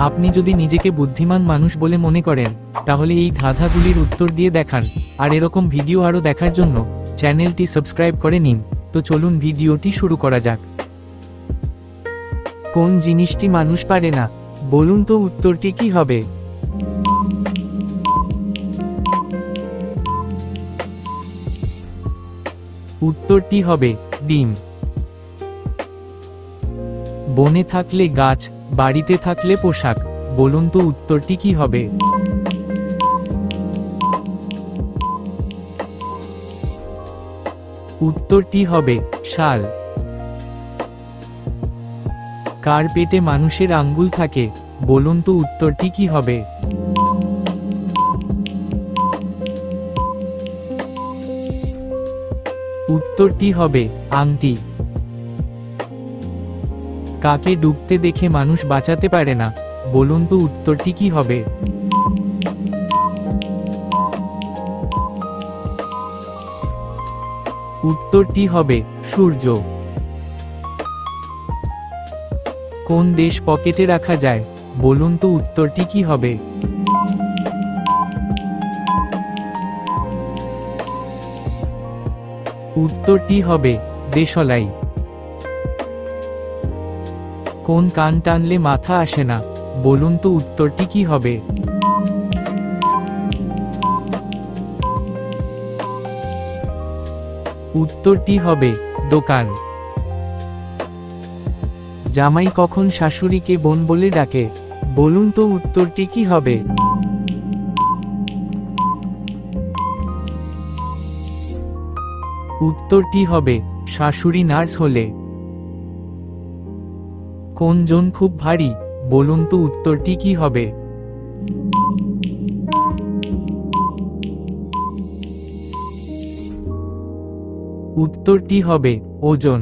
আপনি যদি নিজেকে বুদ্ধিমান মানুষ বলে মনে করেন, তাহলে এই ধাঁধাগুলির উত্তর দিয়ে দেখান। আর এরকম ভিডিও আরও দেখার জন্য চ্যানেলটি সাবস্ক্রাইব করে নিন। তো চলুন ভিডিওটি শুরু করা যাক। কোন জিনিসটি মানুষ পারে না? বলুন তো উত্তরটি কি হবে? উত্তরটি হবে ডিম। বনে থাকলে গাছ, বাড়িতে থাকলে পোশাক। বলুন তো উত্তরটি কি হবে? উত্তরটি হবে শাল। কার পেটে মানুষের আঙ্গুল থাকে? বলুন তো উত্তরটি কি হবে? উত্তরটি হবে আংটি। কাকে ডুবতে দেখে মানুষ বাঁচাতে পারে না? বলুন তো উত্তরটি কি হবে? উত্তরটি হবে সূর্য। কোন দেশ পকেটে রাখা যায়? বলুন তো উত্তরটি কি হবে? উত্তরটি হবে দেশলাই। কোন কান টানলে মাথা আসে না? বলুন তো উত্তরটি কি হবে? উত্তরটি হবে দোকান। জামাই কখন শাশুড়িকে বোন বলে ডাকে? বলুন তো উত্তরটি কি হবে? উত্তরটি হবে শাশুড়ি নার্স হলে। কোন জন খুব ভারী? বলুন তো উত্তরটি কি হবে? উত্তরটি হবে ওজন।